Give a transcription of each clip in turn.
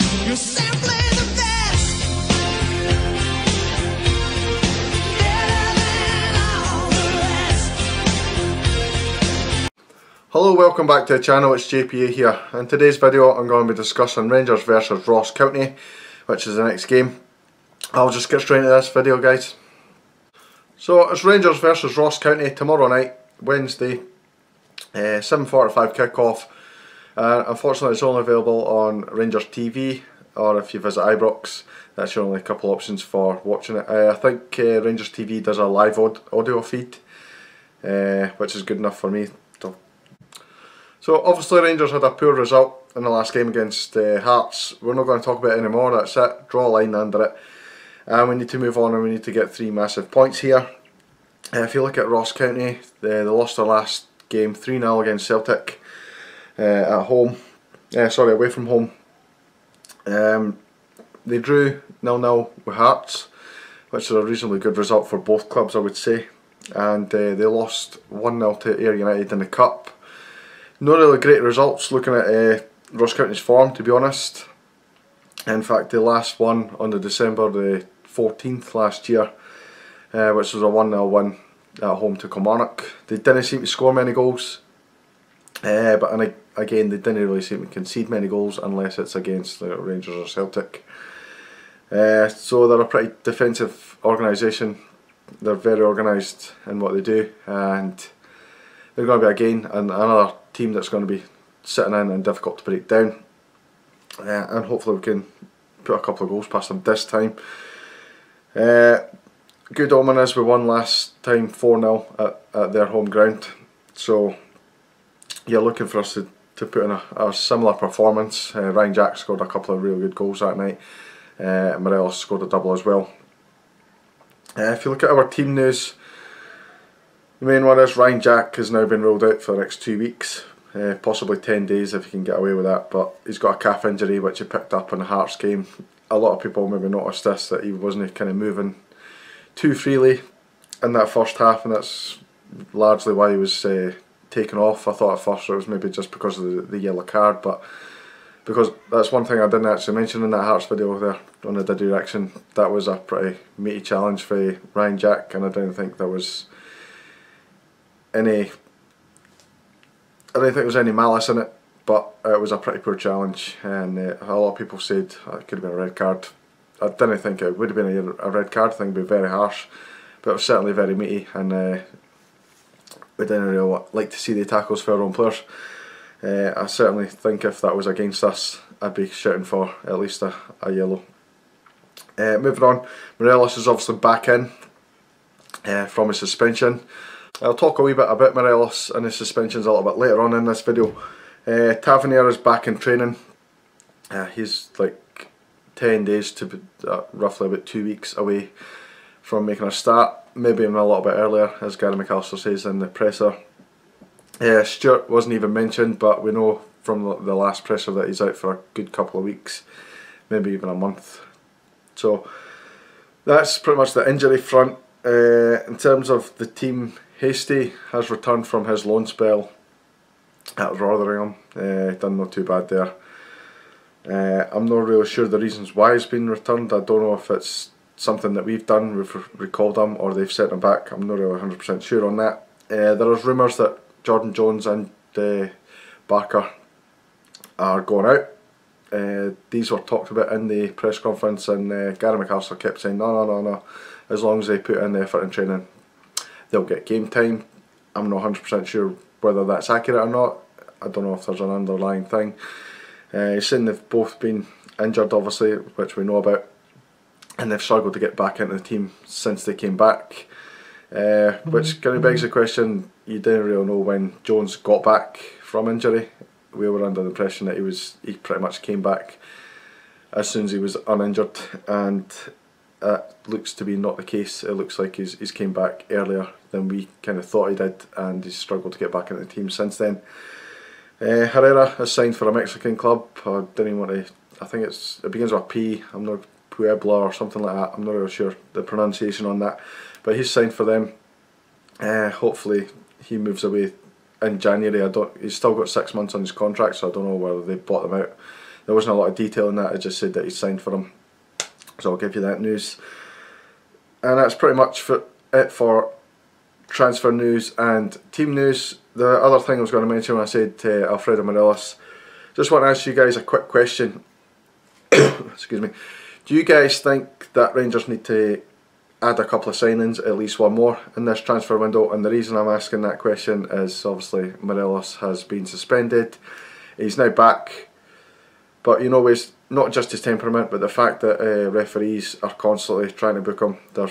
You're simply the best, better than all the rest. Hello, welcome back to the channel, it's JPA here. In today's video I'm going to be discussing Rangers versus Ross County, which is the next game. I'll just get straight into this video, guys. So it's Rangers versus Ross County tomorrow night, Wednesday, 7:45 kick-off. Unfortunately it's only available on Rangers TV, or if you visit Ibrox, that's your only couple options for watching it. I think Rangers TV does a live audio feed, which is good enough for me. So obviously Rangers had a poor result in the last game against Hearts. We're not going to talk about it anymore, that's it. Draw a line under it. And we need to move on, and we need to get 3 massive points here. If you look at Ross County, they lost their last game 3-0 against Celtic at home. Sorry, away from home. They drew 0-0 with Hearts, which is a reasonably good result for both clubs, I would say. And they lost 1-0 to Ayr United in the Cup. Not really great results looking at Ross County's form, to be honest. In fact, they last won on December the 14th last year, which was a 1-0 win at home to Kilmarnock. They didn't seem to score many goals, but again they didn't really seem to concede many goals unless it's against the Rangers or Celtic. So they're a pretty defensive organisation. They're very organised in what they do, and they're going to be again another team that's going to be sitting in and difficult to break down. And hopefully we can put a couple of goals past them this time. Good omen is we won last time 4-0 at their home ground, so you're looking for us to put in a similar performance. Ryan Jack scored a couple of really good goals that night. Morelos scored a double as well. If you look at our team news, the main one is Ryan Jack has now been ruled out for the next 2 weeks. Possibly 10 days if he can get away with that, but he's got a calf injury which he picked up in the Hearts game. A lot of people maybe noticed this, that he wasn't kind of moving too freely in that first half, and that's largely why he was taken off. I thought at first it was maybe just because of the yellow card, but because that's one thing I didn't actually mention in that Hearts video there on the Did reaction. That was a pretty meaty challenge for Ryan Jack, and I didn't think there was any malice in it, but it was a pretty poor challenge, and a lot of people said it could have been a red card. I didn't think it would have been a red card. I think it would be very harsh, but it was certainly very meaty, and we didn't really like to see the tackles for our own players. I certainly think if that was against us, I'd be shouting for at least a yellow. Moving on, Morelos is obviously back in from his suspension. I'll talk a wee bit about Morelos and his suspensions a little bit later on in this video. Tavernier is back in training. He's like 10 days to roughly about 2 weeks away from making a start, maybe even a little bit earlier, as Gary McAllister says in the presser. Stewart wasn't even mentioned, but we know from the last presser that he's out for a good couple of weeks, maybe even a month. So that's pretty much the injury front. In terms of the team, Hasty has returned from his loan spell at Rotherham. Done not too bad there. I'm not really sure the reasons why he's been returned. I don't know if it's something that we've done, we've recalled him, or they've sent him back. I'm not really 100% sure on that. There is rumours that Jordan Jones and Barker are going out. These were talked about in the press conference, and Gary McAllister kept saying no, as long as they put in the effort in training they'll get game time. I'm not 100% sure whether that's accurate or not. I don't know if there's an underlying thing. He's saying they've both been injured, obviously, which we know about, and they've struggled to get back into the team since they came back, which kind of begs the question, you didn't really know when Jones got back from injury. We were under the impression that he pretty much came back as soon as he was uninjured, and that looks to be not the case. It looks like he's came back earlier than we kind of thought he did, and he's struggled to get back into the team since then. Herrera has signed for a Mexican club. I didn't even want to. I think it begins with a P. I'm not Puebla or something like that. I'm not really sure the pronunciation on that, but he's signed for them. Hopefully he moves away in January. He's still got 6 months on his contract, so I don't know whether they bought them out there wasn't a lot of detail in that, it just said that he signed for him. So I'll give you that news. And that's pretty much it for transfer news and team news. The other thing I was going to mention when I said Alfredo Morelos, just want to ask you guys a quick question. Excuse me. Do you guys think that Rangers need to add a couple of signings, at least one more, in this transfer window? And the reason I'm asking that question is obviously Morelos has been suspended. He's now back, but you know, it's not just his temperament, but the fact that referees are constantly trying to book him. They're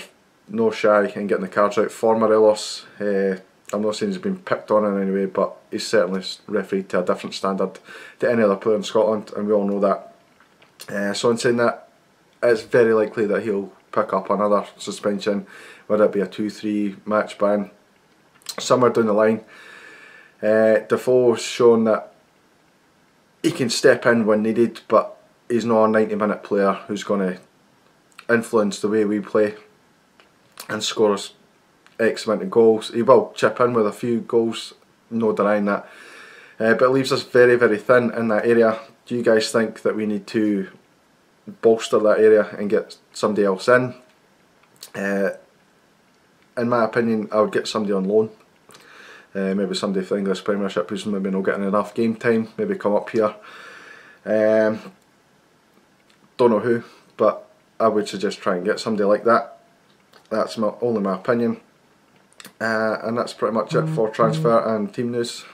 no shy in getting the cards out for Morelos. I'm not saying he's been picked on in any way, but he's certainly refereed to a different standard to any other player in Scotland, and we all know that. So in saying that, it's very likely that he'll pick up another suspension, whether it be a 2-3 match ban somewhere down the line. Defoe's shown that he can step in when needed, but he's not a 90-minute player who's going to influence the way we play and score us X amount of goals. He will chip in with a few goals, no denying that, but it leaves us very, very thin in that area. Do you guys think that we need to bolster that area and get somebody else in? In my opinion, I would get somebody on loan. Maybe somebody for the English Premiership who's maybe not getting enough game time, maybe come up here. Don't know who, but I would suggest try and get somebody like that. That's only my opinion. And that's pretty much it for transfer and team news.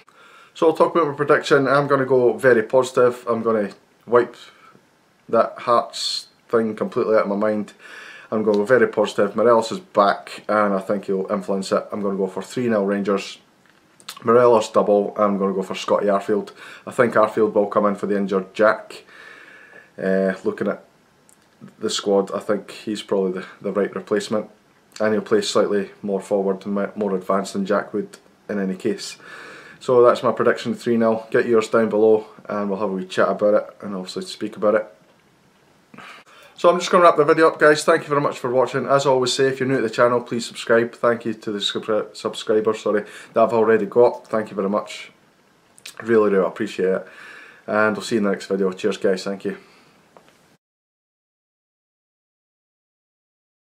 So I'll talk about my prediction. I'm going to go very positive. I'm going to wipe that Hearts thing completely out of my mind. I'm going to go very positive. Morelos is back and I think he'll influence it. I'm going to go for 3-0 Rangers. Morelos double. I'm going to go for Scotty Arfield. I think Arfield will come in for the injured Jack. Looking at the squad, I think he's probably the right replacement, and he'll play slightly more forward and more advanced than Jack would in any case. So that's my prediction, 3-0. Get yours down below and we'll have a wee chat about it and obviously speak about it. So I'm just going to wrap the video up, guys. Thank you very much for watching. As I always say, if you're new to the channel, please subscribe. Thank you to the subscribers that I've already got. Thank you very much. Really do appreciate it. And we'll see you in the next video. Cheers, guys. Thank you.